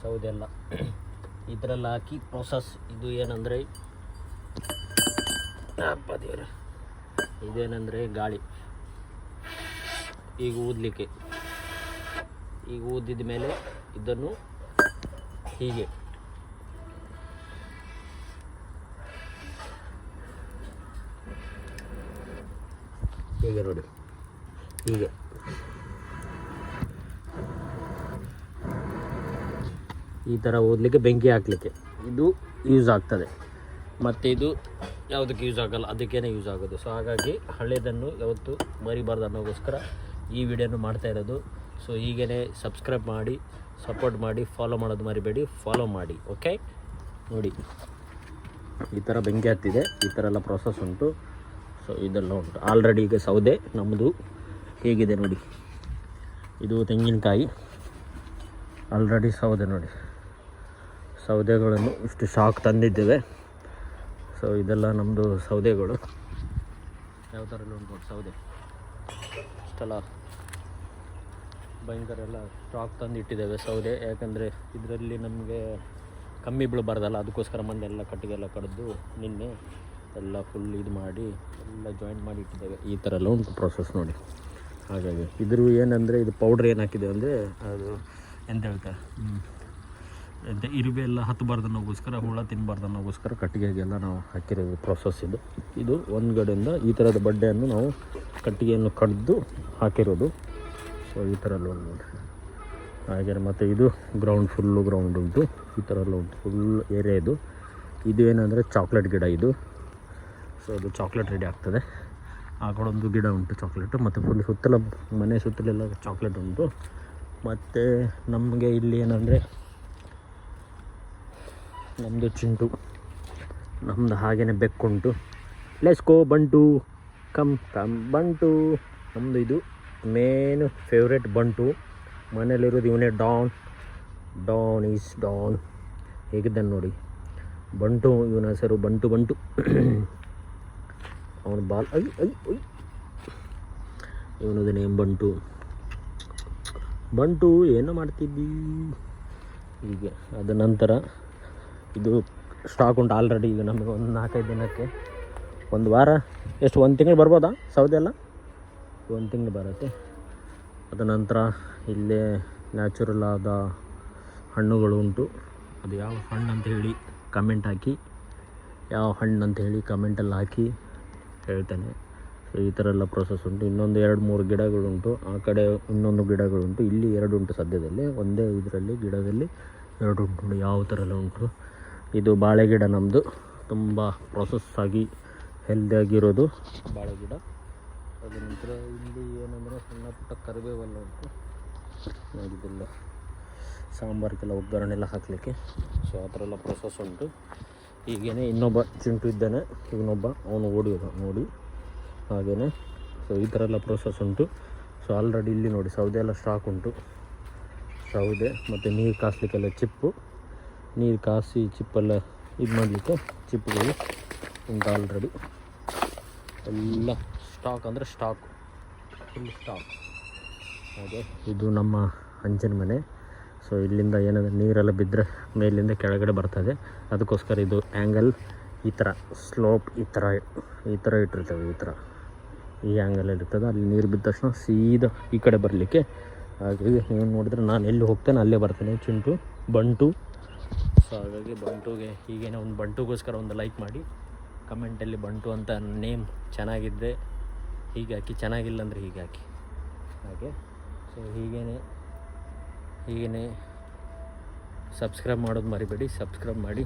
ಸೌದೆ ಎಲ್ಲ ಇದರಲ್ಲಿ ಹಾಕಿ ಪ್ರೊಸೆಸ್. ಇದು ಏನಂದರೆ ಇದೇನೆಂದರೆ ಗಾಳಿ ಈಗ ಊದಲಿಕ್ಕೆ. ಈಗ ಊದಿದ ಮೇಲೆ ಇದನ್ನು ಹೀಗೆ ಹೀಗೆ ನೋಡಿ, ಹೀಗೆ ಈ ಥರ ಊದಲಿಕ್ಕೆ, ಬೆಂಕಿ ಹಾಕಲಿಕ್ಕೆ ಇದು ಯೂಸ್ ಆಗ್ತದೆ. ಮತ್ತು ಇದು ಯಾವುದಕ್ಕೆ ಯೂಸ್ ಆಗಲ್ಲ, ಅದಕ್ಕೇ ಯೂಸ್ ಆಗೋದು. ಸೊ ಹಾಗಾಗಿ ಹಳೆಯದನ್ನು ಯಾವತ್ತು ಮರಿಬಾರ್ದು ಅನ್ನೋಗೋಸ್ಕರ ಈ ವಿಡಿಯೋನು ಮಾಡ್ತಾ ಇರೋದು. ಸೊ ಹೀಗೇ ಸಬ್ಸ್ಕ್ರೈಬ್ ಮಾಡಿ, ಸಪೋರ್ಟ್ ಮಾಡಿ, ಫಾಲೋ ಮಾಡೋದು ಮರಿಬೇಡಿ, ಫಾಲೋ ಮಾಡಿ. ಓಕೆ, ನೋಡಿ ಈ ಥರ ಬೆಂಕಿ ಹತ್ತಿದೆ, ಈ ಥರ ಎಲ್ಲ ಪ್ರೊಸೆಸ್ ಉಂಟು. ಸೊ ಇದೆಲ್ಲ ಉಂಟು ಆಲ್ರೆಡಿ. ಈಗ ಸೌದೆ ನಮ್ಮದು ಹೇಗಿದೆ ನೋಡಿ, ಇದು ತೆಂಗಿನಕಾಯಿ ಆಲ್ರೆಡಿ ಸೌದೆ ನೋಡಿ. ಸೌದೆಗಳನ್ನು ಇಷ್ಟು ಶಾಕ್ ತಂದಿದ್ದೇವೆ. ಸೊ ಇದೆಲ್ಲ ನಮ್ಮದು ಸೌದೆಗಳು. ಯಾವ ಥರ ಎಲ್ಲ ಉಂಟು ಸೌದೆ, ಇಷ್ಟೆಲ್ಲ ಭಯಂಕರ ಎಲ್ಲ ಸ್ಟಾಕ್ ತಂದು ಇಟ್ಟಿದ್ದೇವೆ ಸೌದೆ. ಯಾಕಂದರೆ ಇದರಲ್ಲಿ ನಮಗೆ ಕಮ್ಮಿ ಬೀಳಬಾರ್ದಲ್ಲ, ಅದಕ್ಕೋಸ್ಕರ ಮಂದೆಲ್ಲ ಕಟ್ಟಿಗೆಲ್ಲ ಕಡಿದು ನಿನ್ನೆ ಎಲ್ಲ ಫುಲ್ ಇದು ಮಾಡಿ ಎಲ್ಲ ಜಾಯಿಂಟ್ ಮಾಡಿ ಇಟ್ಟಿದ್ದೇವೆ. ಈ ಥರ ಎಲ್ಲ ಉಂಟು ಪ್ರೊಸೆಸ್ ನೋಡಿ. ಹಾಗಾಗಿ ಇದ್ರ ಏನಂದರೆ ಇದು ಪೌಡ್ರ್ ಏನು ಹಾಕಿದೆ ಅಂದರೆ ಅದು ಎಂತ ಹೇಳ್ತಾರೆ, ಎಂತ ಇರುವೆ ಎಲ್ಲ ಹತ್ತಬಾರ್ದು ಅನ್ನೋಗೋಸ್ಕರ, ಹುಳ ತಿನ್ನಬಾರ್ದು ಅನ್ನೋಗೋಸ್ಕರ ಕಟ್ಟಿಗೆಗೆಲ್ಲ ನಾವು ಹಾಕಿರೋದು ಪ್ರೊಸೆಸ್ ಇದು. ಇದು ಒಂದು ಕಡೆಯಿಂದ ಈ ಥರದ ಬಡ್ಡೆಯನ್ನು ನಾವು ಕಟ್ಟಿಗೆಯನ್ನು ಕಡಿದು ಹಾಕಿರೋದು. ಸೊ ಈ ಥರ ಎಲ್ಲ ಉಂಟು ಹಾಗೆ. ಮತ್ತು ಇದು ಗ್ರೌಂಡ್, ಫುಲ್ಲು ಗ್ರೌಂಡ್ ಉಂಟು, ಈ ಥರ ಎಲ್ಲ ಉಂಟು ಫುಲ್ ಏರಿಯಾ ಇದು. ಇದು ಏನಂದರೆ ಚಾಕ್ಲೇಟ್ ಗಿಡ ಇದು. ಸೊ ಅದು ಚಾಕ್ಲೇಟ್ ರೆಡಿ ಆಗ್ತದೆ. ಆ ಕಡೆ ಒಂದು ಗಿಡ ಉಂಟು ಚಾಕ್ಲೇಟು, ಮತ್ತು ಫುಲ್ ಸುತ್ತಲ ಮನೆ ಸುತ್ತಲೆಲ್ಲ ಚಾಕ್ಲೇಟ್ ಉಂಟು. ಮತ್ತು ನಮಗೆ ಇಲ್ಲಿ ಏನಂದರೆ ನಮ್ಮದು ಚಿಂಟು, ನಮ್ಮದು ಹಾಗೇ ಬೆಕ್ಕುಂಟು. Let's go Bantu, come come Bantu. ನಮ್ಮದು ಇದು ಮೇನ್ ಫೇವ್ರೇಟ್ ಬಂಟು. ಮನೇಲಿರೋದು ಇವನೇ ಡಾನ್. Don is Don. ಹೇಗಿದ್ದಾನೆ ನೋಡಿ ಬಂಟು, ಇವನ ಹೆಸರು ಬಂಟು. ಬಂಟು ಅವನು ಬಾಲ್ ಐ ಐ ಐ ಇವನದು ನೇಮ್ ಬಂಟು. ಬಂಟು ಏನು ಮಾಡ್ತಿದ್ದಿ ಹೀಗೆ. ಅದ ನಂತರ ಇದು ಸ್ಟಾಕ್ ಉಂಟು ಆಲ್ರೆಡಿ. ಈಗ ನಮಗೆ ಒಂದು 4-5 ದಿನಕ್ಕೆ, ಒಂದು ವಾರ, ಎಷ್ಟು, 1 ತಿಂಗಳು ಬರ್ಬೋದಾ ಸೌದೆ ಎಲ್ಲ? 1 ತಿಂಗಳು ಬರುತ್ತೆ. ಅದ ನಂತರ ಇಲ್ಲೇ ನ್ಯಾಚುರಲ್ ಆದ ಹಣ್ಣುಗಳು ಉಂಟು. ಅದು ಯಾವ ಹಣ್ಣು ಅಂತ ಹೇಳಿ ಕಮೆಂಟ್ ಹಾಕಿ, ಯಾವ ಹಣ್ಣು ಅಂತ ಹೇಳಿ ಕಮೆಂಟಲ್ಲಿ ಹಾಕಿ ಹೇಳ್ತೇನೆ. ಸೊ ಈ ಥರ ಎಲ್ಲ ಪ್ರೊಸೆಸ್ ಉಂಟು. ಇನ್ನೊಂದು 2-3 ಗಿಡಗಳುಂಟು, ಆ ಕಡೆ ಇನ್ನೊಂದು ಗಿಡಗಳುಂಟು, ಇಲ್ಲಿ 2 ಉಂಟು ಸದ್ಯದಲ್ಲಿ. ಒಂದೇ ಇದರಲ್ಲಿ ಗಿಡದಲ್ಲಿ 2 ಉಂಟು. ಯಾವ ಥರ ಎಲ್ಲ ಉಂಟು. ಇದು ಬಾಳೆ ಗಿಡ ನಮ್ಮದು, ತುಂಬ ಪ್ರೊಸೆಸ್ ಆಗಿ ಹೆಲ್ದಿಯಾಗಿರೋದು ಬಾಳೆ ಗಿಡ. ಅದ ನಂತರ ಇಲ್ಲಿ ಏನಂದರೆ ಸಣ್ಣ ಪುಟ್ಟ ಕರಿಬೇವೆಲ್ಲ ಉಂಟು. ಇದೆಲ್ಲ ಸಾಂಬಾರಿಗೆಲ್ಲ ಒಗ್ಗರಣೆಲ್ಲ ಹಾಕಲಿಕ್ಕೆ. ಸೊ ಆ ಥರ ಎಲ್ಲ ಪ್ರೊಸೆಸ್ ಉಂಟು. ಹೀಗೇ ಇನ್ನೊಬ್ಬ ಚಿಂಟು ಇದ್ದಾನೆ, ಇವನೊಬ್ಬ, ಅವನು ಓಡಿಯೋದು ನೋಡಿ ಹಾಗೇ. ಸೊ ಈ ಥರ ಎಲ್ಲ ಪ್ರೊಸೆಸ್ ಉಂಟು. ಸೊ ಆಲ್ರೆಡಿ ಇಲ್ಲಿ ನೋಡಿ ಸೌದೆ ಎಲ್ಲ ಸ್ಟಾಕ್ ಉಂಟು. ಸೌದೆ ಮತ್ತು ನೀರು ಕಾಸಲಿಕ್ಕೆಲ್ಲ ಚಿಪ್ಪು, ನೀರು ಕಾಸಿ ಚಿಪ್ಪೆಲ್ಲ ಇದು ಮಾಡಲಿಕ್ಕೆ ಚಿಪ್ಪುಗಳು ಉಂಟು ಆಲ್ರೆಡಿ. ಎಲ್ಲ ಸ್ಟಾಕ್ ಅಂದರೆ ಸ್ಟಾಕು, ಫುಲ್ ಸ್ಟಾಕ್. ಹಾಗೆ ಇದು ನಮ್ಮ ಹಂಚಿನ ಮನೆ. ಸೊ ಇಲ್ಲಿಂದ ಏನಂದರೆ ನೀರೆಲ್ಲ ಬಿದ್ದರೆ ಮೇಲಿಂದ ಕೆಳಗಡೆ ಬರ್ತದೆ, ಅದಕ್ಕೋಸ್ಕರ ಇದು ಆ್ಯಂಗಲ್ ಈ ಥರ ಸ್ಲೋಪ್ ಈ ಥರ ಇಟ್ಟಿರ್ತೇವೆ. ಈ ಥರ ಈ ಆ್ಯಂಗಲಲ್ಲಿ ಇರ್ತದೆ. ಅಲ್ಲಿ ನೀರು ಬಿದ್ದ ತಕ್ಷಣ ಸೀದಾ ಈ ಕಡೆ ಬರಲಿಕ್ಕೆ. ಹಾಗಾಗಿ ನೀವು ನೋಡಿದ್ರೆ ನಾನು ಎಲ್ಲಿ ಹೋಗ್ತೇನೆ ಅಲ್ಲೇ ಬರ್ತೇನೆ. ಚಿಂಟು ಬಂಟು. ಸೊ ಹಾಗಾಗಿ ಬಂಟುಗೆ ಹೀಗೇನೆ ಒಂದು ಬಂಟುಗೋಸ್ಕರ ಒಂದು ಲೈಕ್ ಮಾಡಿ, ಕಮೆಂಟಲ್ಲಿ ಬಂಟು ಅಂತ ನೇಮ್ ಚೆನ್ನಾಗಿದ್ದರೆ ಹೀಗೆ ಹಾಕಿ, ಚೆನ್ನಾಗಿಲ್ಲ ಅಂದರೆ ಹೀಗೆ ಹಾಕಿ. ಹಾಗೆ ಸೊ ಹೀಗೇ ಸಬ್ಸ್ಕ್ರೈಬ್ ಮಾಡೋದು ಮರಿಬೇಡಿ, ಸಬ್ಸ್ಕ್ರೈಬ್ ಮಾಡಿ.